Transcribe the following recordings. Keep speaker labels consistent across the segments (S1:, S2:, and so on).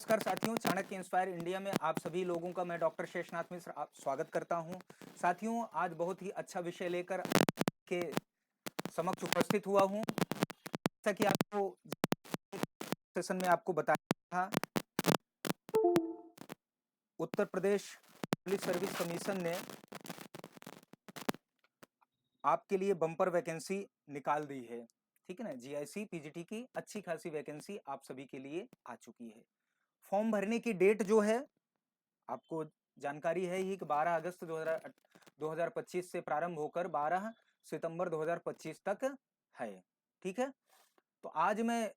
S1: नमस्कार साथियों, Chanakya inspire India में आप सभी लोगों का मैं डॉक्टर शेषनाथ मिश्र स्वागत करता हूं। साथियों, आज बहुत ही अच्छा विषय लेकर के समक्ष उपस्थित हुआ हूं। जैसा कि आपको सेशन में आपको बताया था, Uttar Pradesh police service commission ने आपके लिए बम्पर वैकेंसी निकाल दी है। ठीक है ना, जीआईसी पीजीटी की अच्छी खासी वैकेंसी आप सभी के लिए आ चुकी है। फॉर्म भरने की डेट जो है आपको जानकारी है ही कि 12 अगस्त 2025 से प्रारंभ होकर 12 सितंबर 2025 तक है। ठीक है, तो आज मैं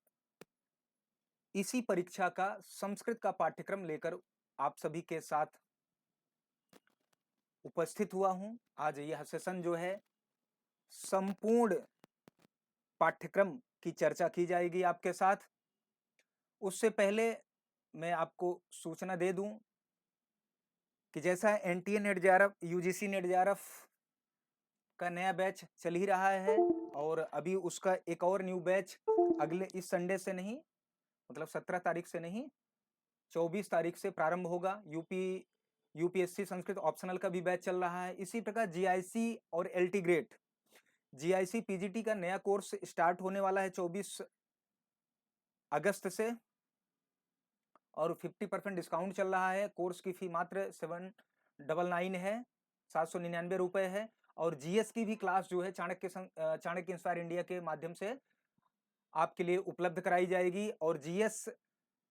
S1: इसी परीक्षा का संस्कृत का पाठ्यक्रम लेकर आप सभी के साथ उपस्थित हुआ हूं। आज यह सेशन जो है संपूर्ण पाठ्यक्रम की चर्चा की जाएगी आपके साथ। उससे पहले मैं आपको सूचना दे दूं कि जैसा NTA net JRF, UGC NET JRF का नया बैच चल ही रहा है और अभी उसका एक और न्यू बैच अगले इस संडे से नहीं, मतलब 17 तारीख से नहीं, 24 तारीख से प्रारंभ होगा। यूपीएससी संस्कृत ऑप्शनल का भी बैच चल रहा है। इसी प्रकार जीआईसी और एलटी ग्रेड, जीआईसी पीजीटी का नया कोर्स स्टार्ट होने वाला है 24 अगस्त से और 50% डिस्काउंट चल रहा है। कोर्स की फी मात्र 799 है, 799 रुपए है। और जीएस की भी क्लास जो है चाणक्य इंस्पायर इंडिया के माध्यम से आपके लिए उपलब्ध कराई जाएगी और जीएस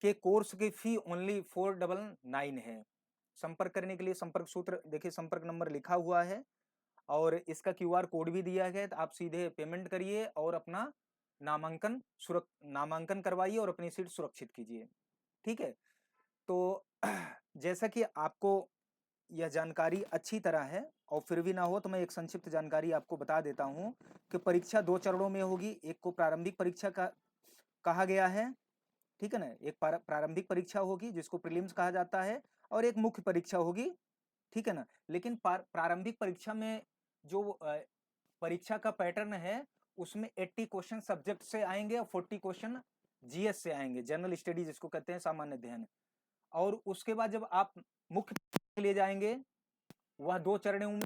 S1: के कोर्स की फी ओनली 499 है। संपर्क करने के लिए संपर्क सूत्र देखिए, संपर्क नंबर लिखा हुआ है और इसका क्यूआर कोड भी दिया गया है। तो आप सीधे पेमेंट करिए और अपना नामांकन करवाइए और अपनी सीट सुरक्षित कीजिए। ठीक है, तो जैसा कि आपको यह जानकारी अच्छी तरह है और फिर भी ना हो तो मैं एक संक्षिप्त जानकारी आपको बता देता हूं कि परीक्षा 2 चरणों में होगी। एक को प्रारंभिक परीक्षा का कहा गया है, ठीक है ना, एक प्रारंभिक परीक्षा होगी जिसको प्रीलिम्स कहा जाता है और एक मुख्य परीक्षा होगी। ठीक है ना, लेकिन प्रारंभिक परीक्षा में जो परीक्षा का पैटर्न है उसमें 80 क्वेश्चन सब्जेक्ट से आएंगे और 40 क्वेश्चन जीएस से आएंगे, जनरल स्टडीज जिसको कहते हैं, सामान्य अध्ययन। और उसके बाद जब आप मुख्य के लिए जाएंगे वह 2 चरणों में,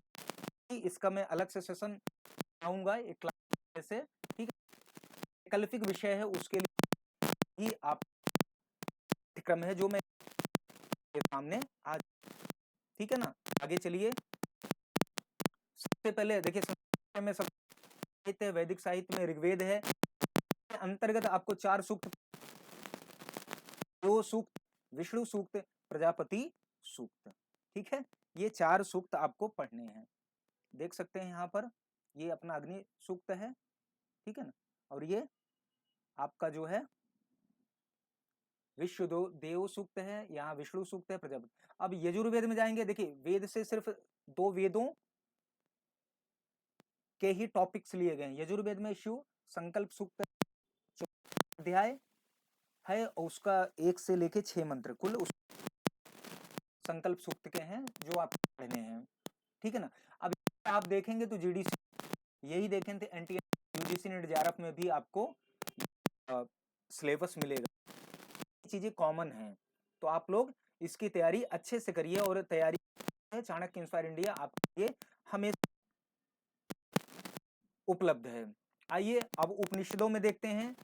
S1: इसका मैं अलग से सेशन आऊंगा एक क्लास से। ठीक है, वैकल्पिक विषय है उसके लिए ही आप पाठ्यक्रम है जो मैं सामने आज। ठीक है ना, आगे चलिए। सबसे पहले देखिए, में सब साहित्य, वैदिक साहित्य में ऋग्वेद है, अंतर्गत आपको 4 सूक्त, 2 सूक्त, विष्णु सूक्त, प्रजापति सूक्त। ठीक है, ये 4 सूक्त आपको पढ़ने हैं। देख सकते हैं यहाँ पर, ये अपना अग्नि सूक्त है। ठीक है ना, और ये आपका जो है विश्व देव सूक्त है, यहाँ विष्णु सूक्त है, प्रजापति। अब यजुर्वेद में जाएंगे, देखिए वेद से सिर्फ 2 वेदों के ही टॉपिक्स लिए गए हैं। यजुर्वेद में शिव संकल्प सूक्त अध्याय है और उसका 1 से लेके 6 मंत्र कुल उस संकल्प सूक्त के हैं जो आप पढ़ने हैं। ठीक है ना, अब आप देखेंगे तो जीडीसी यही देखें थे, एनटीए यूजीसी नेट जेआरएफ में भी आपको सिलेबस मिलेगा, चीजें कॉमन हैं। तो आप लोग इसकी तैयारी अच्छे से करिए और तैयारी चाणक्य इंस्पायर इंडिया आपके लिए हमेशा उपलब्ध है। आइए अब उपनिषदों में देखते हैं।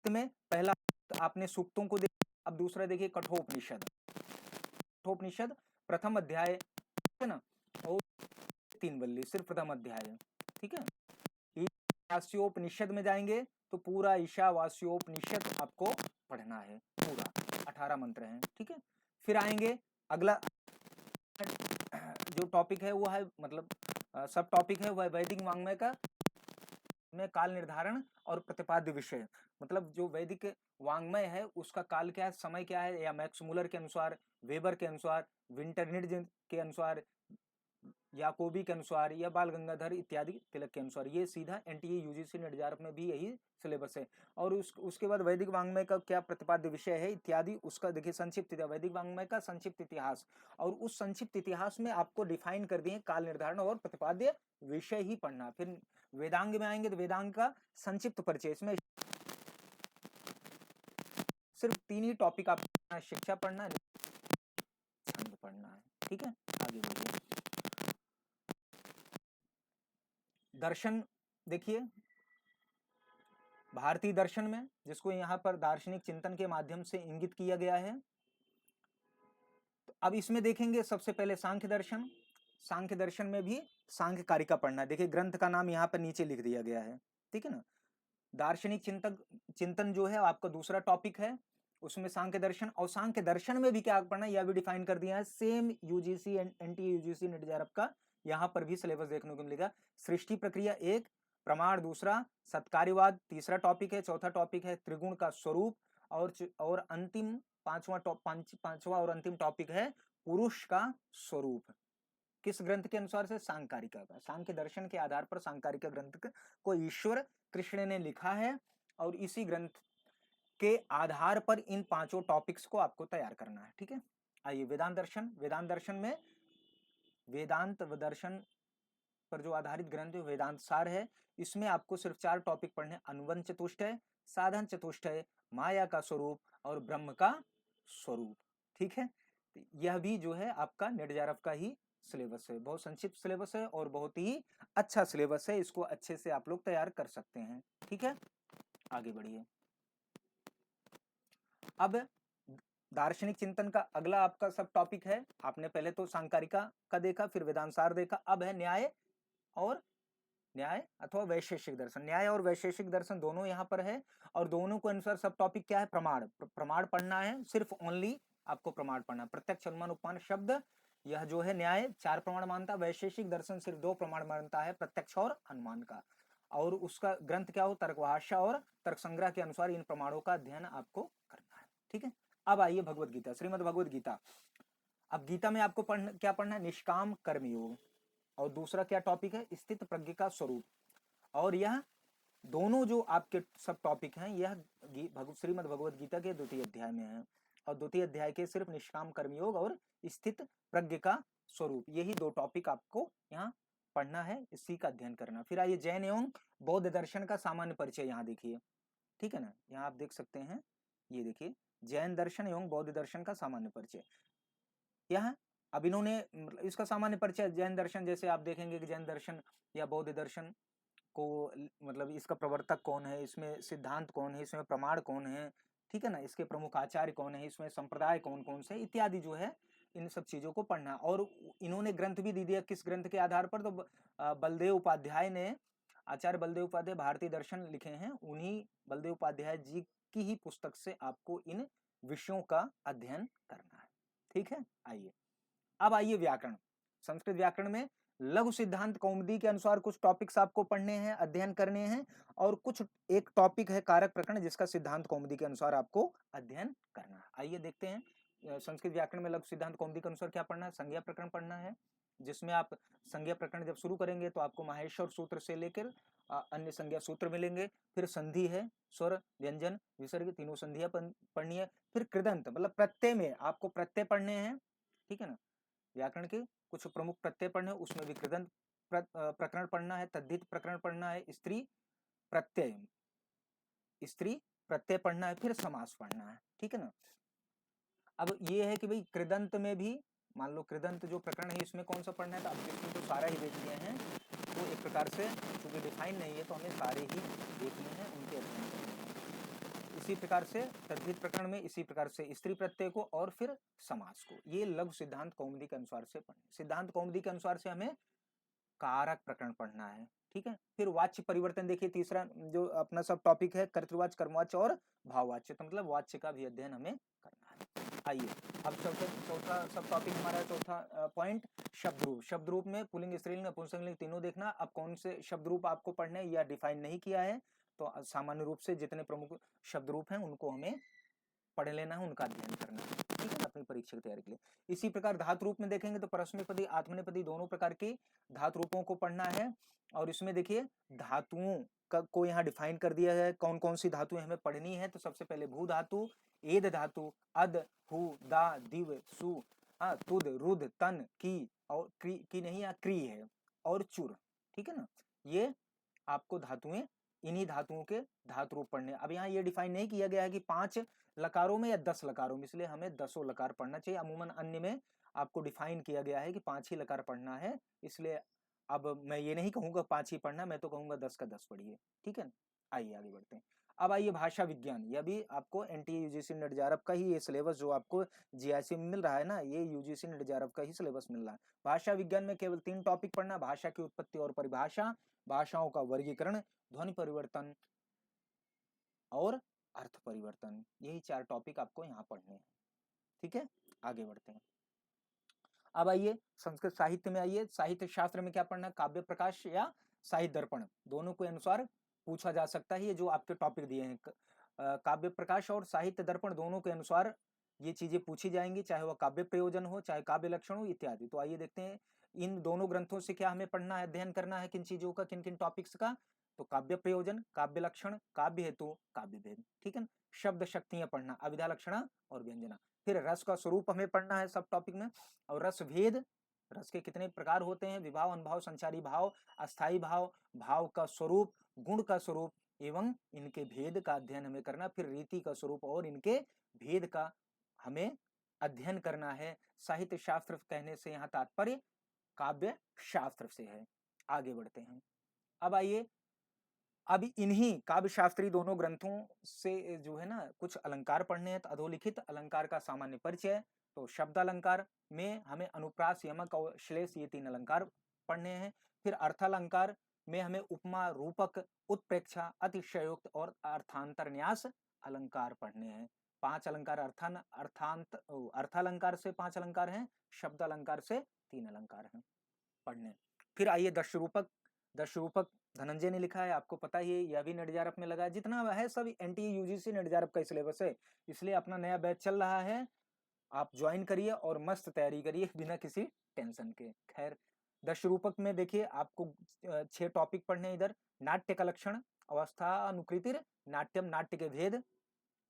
S1: में पहला आपने सूक्तों को देखा, अब दूसरा देखिए कठोपनिषद। कठोपनिषद प्रथम अध्याय है ना, और 3 बल्ली सिर्फ प्रथम अध्याय। ठीक है, ईशावास्योपनिषद में जाएंगे तो पूरा ईशावास्योपनिषद आपको पढ़ना है, पूरा 18 मंत्र हैं। ठीक है, फिर आएंगे अगला जो टॉपिक है वो है, मतलब सब टॉपिक है वह वैदिक वांग्मय का में काल निर्धारण और प्रतिपाद्य विषय। मतलब जो वैदिक वांग्मय है उसका काल क्या है, समय क्या है, या मैक्स मुलर के अनुसार, वेबर के अनुसार, विंटरनिट के अनुसार, याकोबी के अनुसार, या बाल गंगाधर इत्यादि तिलक के अनुसार। ये सीधा एनटीए यूजीसी नेट जेआरएफ में भी यही सिलेबस है। और उसके बाद वैदिक वांग्मय का क्या प्रतिपाद्य विषय है इत्यादि, उसका देखिए संक्षिप्त वैदिक वांग्मय का संक्षिप्त इतिहास, और उस संक्षिप्त इतिहास में आपको डिफाइन कर दिए काल निर्धारण और प्रतिपाद्य विषय ही पढ़ना। फिर वेदांग में आएंगे तो वेदांग का संक्षिप्त परिचय, इसमें सिर्फ 3 ही टॉपिक आपको पढ़ना है, शिक्षा पढ़ना है, छंद पढ़ना है, ठीक है। आगे बढ़िए। दर्शन देखिए, भारतीय दर्शन में जिसको यहाँ पर दार्शनिक चिंतन के माध्यम से इंगित किया गया है। तो अब इसमें देखेंगे सबसे पहले सांख्य दर्शन। सांख्य दर्शन में भी सांख्य कारिका पढ़ना है। देखिए ग्रंथ का नाम यहाँ पर नीचे लिख दिया गया है, ठीक है ना। दार्शनिक चिंतन जो है आपका दूसरा टॉपिक है, उसमें सांख्य दर्शन। और सांख्य दर्शन में भी क्या पढ़ना है यह भी डिफाइन कर दिया है, same UGC and NT UGC NET JRF का यहाँ पर भी सिलेबस देखने को मिलेगा। सृष्टि प्रक्रिया एक, प्रमाण दूसरा, सत्कार्यवाद तीसरा टॉपिक है, चौथा टॉपिक है त्रिगुण का स्वरूप, और अंतिम पांचवा और अंतिम टॉपिक है पुरुष का स्वरूप। किस ग्रंथ के अनुसार से? सांकारिका का। सांख्य दर्शन के आधार पर सांकारिका ग्रंथ को ईश्वर कृष्ण ने लिखा है, और इसी ग्रंथ के आधार पर इन पांचों टॉपिक्स को आपको तैयार करना है, ठीक है। आइए वेदांत दर्शन। वेदांत दर्शन में वेदांत दर्शन पर जो आधारित ग्रंथ है वेदांत सार है। इसमें आपको सिर्फ 4 टॉपिक पढ़ने, अनुबंध चतुष्टय, साधन चतुष्टय, माया का स्वरूप और ब्रह्म का स्वरूप, ठीक है। यह भी जो है आपका नेट जेआरएफ का ही सिलेबस है। बहुत संक्षिप्त सिलेबस है और बहुत ही अच्छा सिलेबस है, इसको अच्छे से आप लोग तैयार कर सकते हैं, ठीक है। आगे बढ़िए। अब दार्शनिक चिंतन का अगला आपका सब टॉपिक है, आपने पहले तो सांकारिका का देखा, फिर वेदांत सार देखा, अब है न्याय अथवा वैशेषिक दर्शन। न्याय और वैशेषिक दर्शन दोनों यहाँ पर है, और दोनों को अनुसार सब टॉपिक क्या है? प्रमाण। प्रमाण पढ़ना है, सिर्फ ओनली आपको प्रमाण पढ़ना। प्रत्यक्ष, अनुमान, उपमान, शब्द, यह जो है न्याय 4 प्रमाण मानता है। वैशेषिक दर्शन सिर्फ 2 प्रमाण मानता है, प्रत्यक्ष और अनुमान का। और उसका ग्रंथ क्या हो? तर्कभाष्य और तर्क संग्रह के अनुसार इन प्रमाणों का अध्ययन आपको करना है, ठीक है। अब आइए भगवत गीता, श्रीमद् भगवत गीता। अब गीता में आपको क्या पढ़ना है? निष्काम कर्मयोग, और दूसरा क्या टॉपिक है? स्थित प्रज्ञ का स्वरूप। और यह दोनों जो आपके सब टॉपिक हैं यह श्रीमद् भगवत गीता के 2वें अध्याय में है, और 2वें अध्याय के सिर्फ निष्काम कर्मयोग और स्थित प्रज्ञ का स्वरूप, यही 2 टॉपिक आपको यहाँ पढ़ना है, इसी का अध्ययन करना। फिर आइए जैन एवं बौद्ध दर्शन का सामान्य परिचय, यहाँ देखिए, ठीक है ना। यहाँ आप देख सकते हैं, ये देखिए जैन दर्शन एवं बौद्ध दर्शन का सामान्य परिचय। यह अब इन्होंने इसका सामान्य परिचय, जैन दर्शन जैसे आप देखेंगे कि जैन दर्शन या बौद्ध दर्शन को मतलब इसका प्रवर्तक कौन है, इसमें सिद्धांत कौन है, इसमें प्रमाण कौन है, ठीक है ना, इसके प्रमुख आचार्य कौन है, इसमें संप्रदाय कौन कौन से इत्यादि जो है, इन सब चीजों को पढ़ना। और इन्होंने ग्रंथ भी दे दिया, किस ग्रंथ के आधार पर? तो बलदेव उपाध्याय ने, आचार्य बलदेव उपाध्याय भारतीय दर्शन लिखे हैं, उन्हीं बलदेव उपाध्याय जी की ही पुस्तक से आपको इन विषयों का अध्ययन करना है, ठीक है। आइए अब आइए व्याकरण। संस्कृत व्याकरण में लघु सिद्धांत कौमुदी के अनुसार कुछ टॉपिक्स आपको पढ़ने हैं, अध्ययन करने हैं, और कुछ एक टॉपिक है कारक प्रकरण, जिसका सिद्धांत कौमुदी के अनुसार आपको अध्ययन करना है। आइए देखते हैं संस्कृत व्याकरण में लघु सिद्धांत कौमुदी के अनुसार क्या पढ़ना है। संज्ञा प्रकरण पढ़ना है, जिसमें आप संज्ञा प्रकरण जब शुरू करेंगे तो आपको माहेश्वर सूत्र से लेकर अन्य संज्ञा सूत्र मिलेंगे। फिर संधि है, स्वर, व्यंजन, विसर्ग, तीनों संधियां पढ़नी है। फिर कृदंत मतलब प्रत्यय में आपको प्रत्यय पढ़ने हैं, ठीक है ना। व्याकरण के कुछ प्रमुख प्रत्यय पढ़ने, उसमें भी कृदंत प्रकरण पढ़ना है, तद्धित प्रकरण पढ़ना है, स्त्री प्रत्यय पढ़ना है, फिर समास पढ़ना है, ठीक है ना। अब ये है कि भाई कृदंत में भी मान लो कृदंत जो प्रकरण है इसमें कौन सा पढ़ना है, तो अब इसमें तो सारा ही देख लिए हैं, तो एक प्रकार से चूंकि डिफाइन नहीं है तो हमें सारे ही देखने हैं, उनके अध्ययन करने हैं। इसी प्रकार से तद्धित प्रकरण में इसी प्रकार से स्त्री प्रत्यय को और फिर समास को, ये लघु सिद्धांत कौमुदी के अनुसार से पढ़ना। सिद्धांत कौमुदी के अनुसार से हमें कारक प्रकरण पढ़ना है, ठीक है। फिर वाच्य परिवर्तन देखिए, तीसरा जो अपना सब टॉपिक है, कर्तृवाच्य, कर्मवाच्य और भाववाच्य, तो मतलब वाच्य का भी अध्ययन हमें करना है। आइए अब चौथा सब टॉपिक हमारा, चौथा पॉइंट शब्द रूप। शब्द रूप में पुल्लिंग, स्त्रीलिंग, नपुंसकलिंग तीनों देखना। अब कौन से शब्द रूप आपको पढ़ने हैं या डिफाइन नहीं किया है, तो सामान्य रूप से जितने प्रमुख शब्द रूप हैं उनको हमें पढ़ लेना है, उनका अध्ययन करना है, ठीक है, अपनी परीक्षा की तैयारी के लिए। इसी प्रकार धातु रूप में देखेंगे तो परस्मैपदी, आत्मनेपदी दोनों प्रकार के धातु रूपों को पढ़ना है। और इसमें देखिए धातुओं को यहाँ डिफाइन कर दिया है, कौन कौन सी धातुएं हमें पढ़नी है। तो सबसे पहले भू धातु, एद धातु, अद, हु, दा, दिव, सु, तुद, रुद, तन, की, और की नहीं, क्री है, और चुर, ठीक है ना। ये आपको धातुएं इन्हीं धातुओं के धातु रूप पढ़ने। अब यहाँ ये डिफाइन नहीं किया गया है कि 5 लकारों में या 10 लकारों में, इसलिए हमें 10 लकार पढ़ना चाहिए। अमूमन अन्य में आपको डिफाइन किया गया है कि 5 ही लकार पढ़ना है, इसलिए अब मैं ये नहीं कहूंगा 5 ही पढ़ना, मैं तो कहूंगा 10 का 10 पढ़िए, ठीक है। आइए आगे बढ़ते हैं। अब आइए भाषा विज्ञान, यह भी आपको एनटीए यूजीसी नेट जेआरएफ का ही ये सिलेबस जो आपको जीआईसी में मिल रहा है ना, ये यूजीसी नेट जेआरएफ का ही सिलेबस मिल रहा है। भाषा विज्ञान में केवल 3 टॉपिक पढ़ना, भाषा की उत्पत्ति और परिभाषा, भाषाओं का वर्गीकरण, ध्वनि परिवर्तन और अर्थ परिवर्तन, यही 4 टॉपिक आपको यहाँ पढ़ने हैं, ठीक है। आगे बढ़ते हैं। अब आइए संस्कृत साहित्य में आइए। साहित्य शास्त्र में क्या पढ़ना है, काव्य प्रकाश या साहित्य दर्पण, दोनों के अनुसार पूछा जा सकता है। ये जो आपके टॉपिक दिए हैं काव्य प्रकाश और साहित्य दर्पण, दोनों के अनुसार ये चीजें पूछी जाएंगी, चाहे वह काव्य प्रयोजन हो, चाहे काव्य लक्षण हो इत्यादि। तो आइए देखते हैं इन दोनों ग्रंथों से क्या हमें पढ़ना है, अध्ययन करना है, किन चीजों का, किन किन टॉपिक्स का। तो काव्य प्रयोजन, काव्य लक्षण, काव्य हेतु, काव्य भेद, ठीक है। शब्द शक्तियां पढ़ना, अविधा लक्षणा और व्यंजना। फिर रस का स्वरूप हमें पढ़ना है सब टॉपिक में, और रस भेद, रस के कितने प्रकार होते हैं, विभाव, अनुभाव, संचारी भाव, अस्थाई भाव, भाव का स्वरूप, गुण का स्वरूप एवं इनके भेद का अध्ययन हमें करना। फिर रीति का स्वरूप और इनके भेद का हमें अध्ययन करना है। साहित्य शास्त्र कहने से यहाँ तात्पर्य काव्य शास्त्र से है। आगे बढ़ते हैं। अब आइए, अब इन्हीं काव्य शास्त्री दोनों ग्रंथों से जो है ना कुछ अलंकार पढ़ने हैं। तो अधोलिखित अलंकार का सामान्य परिचय, तो शब्द अलंकार में हमें अनुप्रास, यमक और श्लेष, ये 3 अलंकार पढ़ने हैं। फिर अर्थालंकार में हमें उपमा, रूपक, उत्प्रेक्षा, अतिशयोक्त और अर्थांतर न्यास अलंकार पढ़ने हैं। 5 अलंकार अर्थालंकार से 5 अलंकार हैं, शब्द अलंकार से 3 अलंकार हैं पढ़ने। फिर आइए दशरूपक। दशरूपक धनंजय ने लिखा है, आपको पता ही है, यह भी नेट जेआरएफ में लगा है। जितना है सब एनटीए यूजीसी नेट जेआरएफ का सिलेबस है, इसलिए अपना नया बैच चल रहा है, आप ज्वाइन करिए और मस्त तैयारी करिए बिना किसी टेंशन के। खैर, दशरूपक में देखिए आपको 6 टॉपिक पढ़ने हैं इधर। नाट्य का लक्षण, अवस्था अनुकृतिर, नाट्यम, नाट्य के भेद,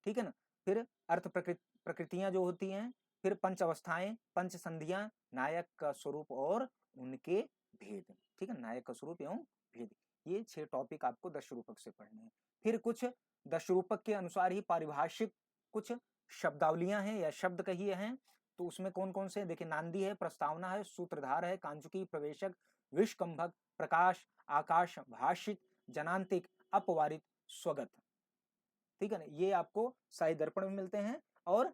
S1: ठीक है ना। फिर अर्थ प्रकृतियां जो होती हैं, फिर पंच अवस्थाएं, पंच संधियां, नायक का स्वरूप और उनके भेद, ठीक है, नायक का स्वरूप एवं भेद, ये 6 टॉपिक आपको दशरूपक से पढ़ने हैं। फिर कुछ दशरूपक के अनुसार ही पारिभाषिक कुछ शब्दावलियां हैं या शब्द कहिए हैं, तो उसमें कौन कौन से देखिए, नांदी है, प्रस्तावना है, सूत्रधार है, कांचुकी, प्रवेशक, विषकंभक, प्रकाश, आकाश, भाषिक, जनांतिक, अपवारित, स्वगत, ठीक है ना। ये आपको साहित्य दर्पण में मिलते हैं और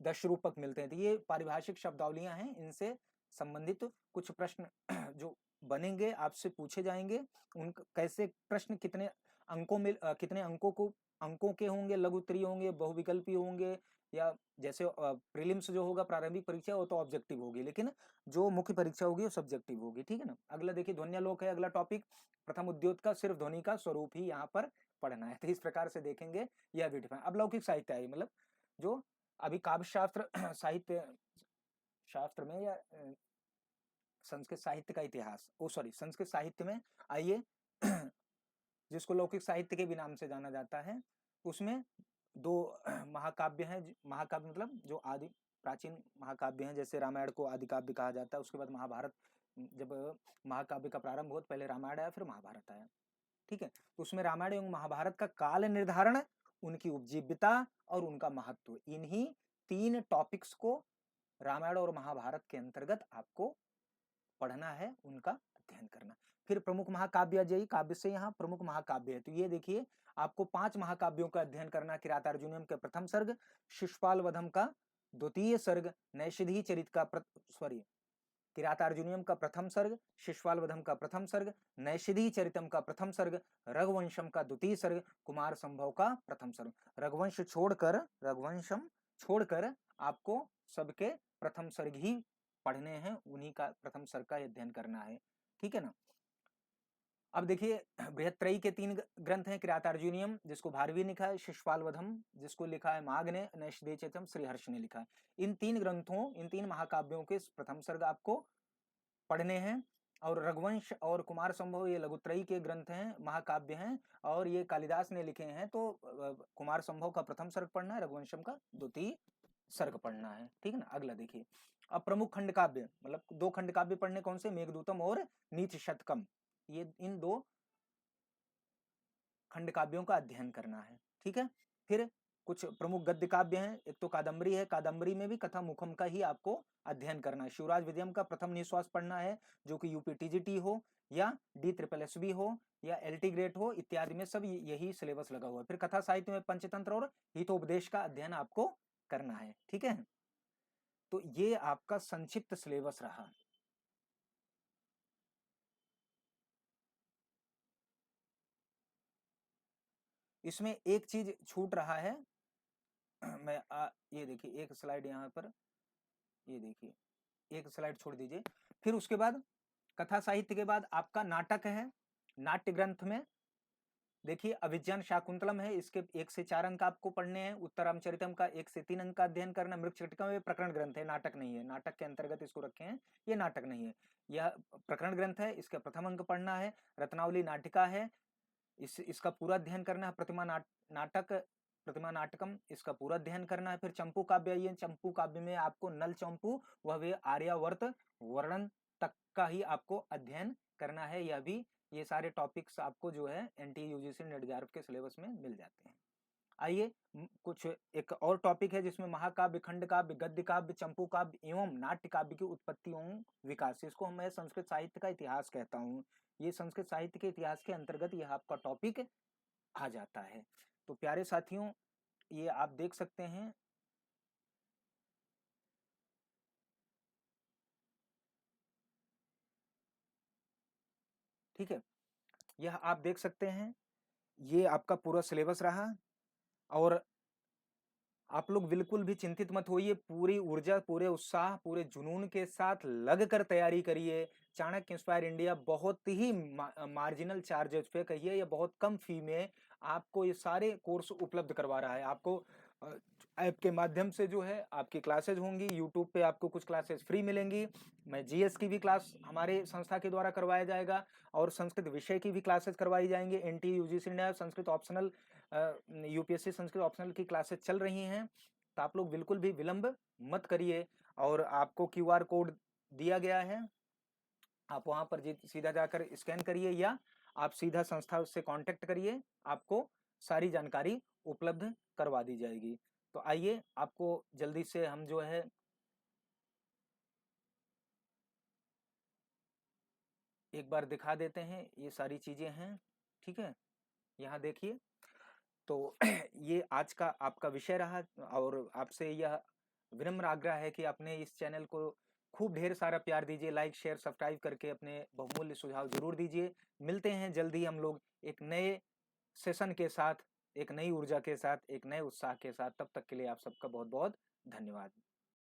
S1: दशरूपक मिलते हैं। तो ये पारिभाषिक शब्दावलियां हैं, इनसे संबंधित कुछ प्रश्न जो बनेंगे आपसे पूछे जाएंगे। उन कैसे प्रश्न कितने अंकों में कितने अंकों के होंगे, लघु उत्तरीय होंगे, बहुविकल्पी होंगे, या जैसे प्रीलिम्स जो होगा प्रारंभिक परीक्षा वो तो ऑब्जेक्टिव होगी, लेकिन जो मुख्य परीक्षा होगी वो सब्जेक्टिव होगी, ठीक है ना। अगला देखिए ध्वन्यालोक है अगला टॉपिक। प्रथम उद्योग का सिर्फ ध्वनि का स्वरूप ही यहाँ पर पढ़ना है, तो इस प्रकार से देखेंगे यह भी डिफाइन। अब लौकिक साहित्य है, मतलब जो अभी काव्य शास्त्र साहित्य शास्त्र में या संस्कृत साहित्य का इतिहास, संस्कृत साहित्य में आइए जिसको लौकिक साहित्य के भी नाम से जाना जाता है, उसमें 2 महाकाव्य हैं। महाकाव्य मतलब जो आदि प्राचीन महाकाव्य हैं, जैसे रामायण को आदि काव्य कहा जाता है। उसके बाद महाभारत, जब महाकाव्य का प्रारंभ हुआ पहले रामायण आया फिर महाभारत आया, ठीक है। तो उसमें रामायण एवं महाभारत का काल निर्धारण, उनकी उपजीव्यता और उनका महत्व, इन्हीं 3 टॉपिक्स को रामायण और महाभारत के अंतर्गत आपको पढ़ना है, उनका अध्ययन करना। फिर प्रमुख महाकाव्य, जय काव्य से यहाँ प्रमुख महाकाव्य है, तो ये देखिए आपको 5 महाकाव्यों का अध्ययन करना। किरातार्जुनीयम का प्रथम सर्ग, शिशुपाल वधम का द्वितीय सर्ग, नैषधि चरित का किरातार्जुनीयम का प्रथम सर्ग, शिशुपाल वधम का प्रथम सर्ग, नैषधि चरितम का प्रथम सर्ग, रघुवंशम का द्वितीय सर्ग, कुमार संभव का प्रथम सर्ग। रघुवंशम छोड़कर आपको सबके प्रथम सर्ग ही पढ़ने हैं, उन्हीं का प्रथम सर्ग का अध्ययन करना है, ठीक है ना। अब देखिए बृहत्त्रयी के 3 ग्रंथ हैं, किरातार्जुनीयम जिसको भारवी ने लिखा है, शिशुपाल वधम जिसको लिखा है माघ ने, नैषधि चरितम श्रीहर्ष ने लिखा है। इन 3 ग्रंथों, इन 3 महाकाव्यों के प्रथम सर्ग आपको पढ़ने हैं। और रघुवंश और कुमार संभव ये लघुत्रयी के ग्रंथ हैं, महाकाव्य हैं, और ये कालिदास ने लिखे हैं। तो कुमार संभव का प्रथम सर्ग पढ़ना है, रघुवंशम का द्वितीय सर्ग पढ़ना है, ठीक है ना। अगला देखिए, अब प्रमुख खंड काव्य, मतलब 2 खंड काव्य पढ़ने कौन से, मेघदूतम और नीति शतकम, ये इन 2 खंड काव्यों का अध्ययन करना है। ठीक है, फिर कुछ प्रमुख गद्य काव्य हैं। एक तो कादम्बरी है, कादम्बरी में भी कथा मुखम का ही आपको अध्ययन करना है। शिवराज विद्यम का प्रथम निश्वास पढ़ना है, जो कि यूपी टीजीटी हो या DSSB हो या LT ग्रेड हो इत्यादि में सब यही सिलेबस लगा हुआ है। फिर कथा साहित्य में पंचतंत्र और हितोपदेश का अध्ययन आपको करना है। ठीक है, तो ये आपका संक्षिप्त सिलेबस रहा। इसमें एक चीज छूट रहा है, मैं ये देखिए एक स्लाइड यहाँ पर, ये देखिए एक स्लाइड छोड़ दीजिए। फिर उसके बाद कथा साहित्य के बाद आपका नाटक है। नाट्य ग्रंथ में देखिए अभिज्ञान शाकुंतलम है, इसके 1 से 4 अंक आपको पढ़ने हैं। उत्तरामचरितम का 1 से 3 अंक का अध्ययन करना। मृच्छकटिकम में प्रकरण ग्रंथ है, नाटक नहीं है, नाटक के अंतर्गत इसको रखे हैं, ये नाटक नहीं है, यह प्रकरण ग्रंथ है, इसका प्रथम अंक पढ़ना है। रत्नावली नाटिका है, इसका पूरा अध्ययन करना है। प्रतिमा नाटकम, इसका पूरा अध्ययन करना है। फिर चंपू काव्य, ये चंपू काव्य में आपको नल चंपू वह आर्यावर्त वर्णन तक का ही आपको अध्ययन करना है। यह भी, ये सारे टॉपिक्स आपको जो है NTA UGC नेट JARF के सिलेबस में मिल जाते हैं। आइए कुछ एक और टॉपिक है जिसमें महाकाव्य, खंड काव्य, गद्य काव्य, चंपू काव्य एवं नाट्य काव्य की उत्पत्ति एवं विकास, इसको मैं संस्कृत साहित्य का इतिहास कहता हूँ। ये संस्कृत साहित्य के इतिहास के अंतर्गत यह आपका टॉपिक आ जाता है। तो प्यारे साथियों, ये आप देख सकते हैं, ठीक है, यह आप देख सकते हैं, ये आपका पूरा सिलेबस रहा। और आप लोग बिल्कुल भी चिंतित मत होइए, पूरी ऊर्जा, पूरे उत्साह, पूरे जुनून के साथ लगकर तैयारी करिए। चाणक्य इंस्पायर इंडिया बहुत ही मार्जिनल चार्जेस पे कहिए या बहुत कम फी में आपको ये सारे कोर्स उपलब्ध करवा रहा है। आपको ऐप के माध्यम से जो है आपकी क्लासेज होंगी, यूट्यूब पे आपको कुछ क्लासेस फ्री मिलेंगी। मैं GS की भी क्लास हमारे संस्था के द्वारा करवाया जाएगा और संस्कृत विषय की भी क्लासेस करवाई जाएंगी। NTA UGC India Sanskrit optional, UPSC Sanskrit optional की क्लासेस चल रही हैं। तो आप लोग बिल्कुल भी विलंब मत करिए। और आपको QR कोड दिया गया है, आप वहां पर सीधा जाकर स्कैन करिए या आप सीधा संस्था से कांटेक्ट करिए, आपको सारी जानकारी उपलब्ध करवा दी जाएगी। तो आइए आपको जल्दी से हम जो है एक बार दिखा देते हैं, ये सारी चीजें हैं। ठीक है, यहाँ देखिए, तो ये आज का आपका विषय रहा और आपसे यह विनम्र आग्रह है कि अपने इस चैनल को खूब ढेर सारा प्यार दीजिए, लाइक शेयर सब्सक्राइब करके अपने बहुमूल्य सुझाव जरूर दीजिए। मिलते हैं जल्दी हम लोग एक नए सेशन के साथ, एक नई ऊर्जा के साथ, एक नए उत्साह के साथ। तब तक के लिए आप सबका बहुत बहुत धन्यवाद।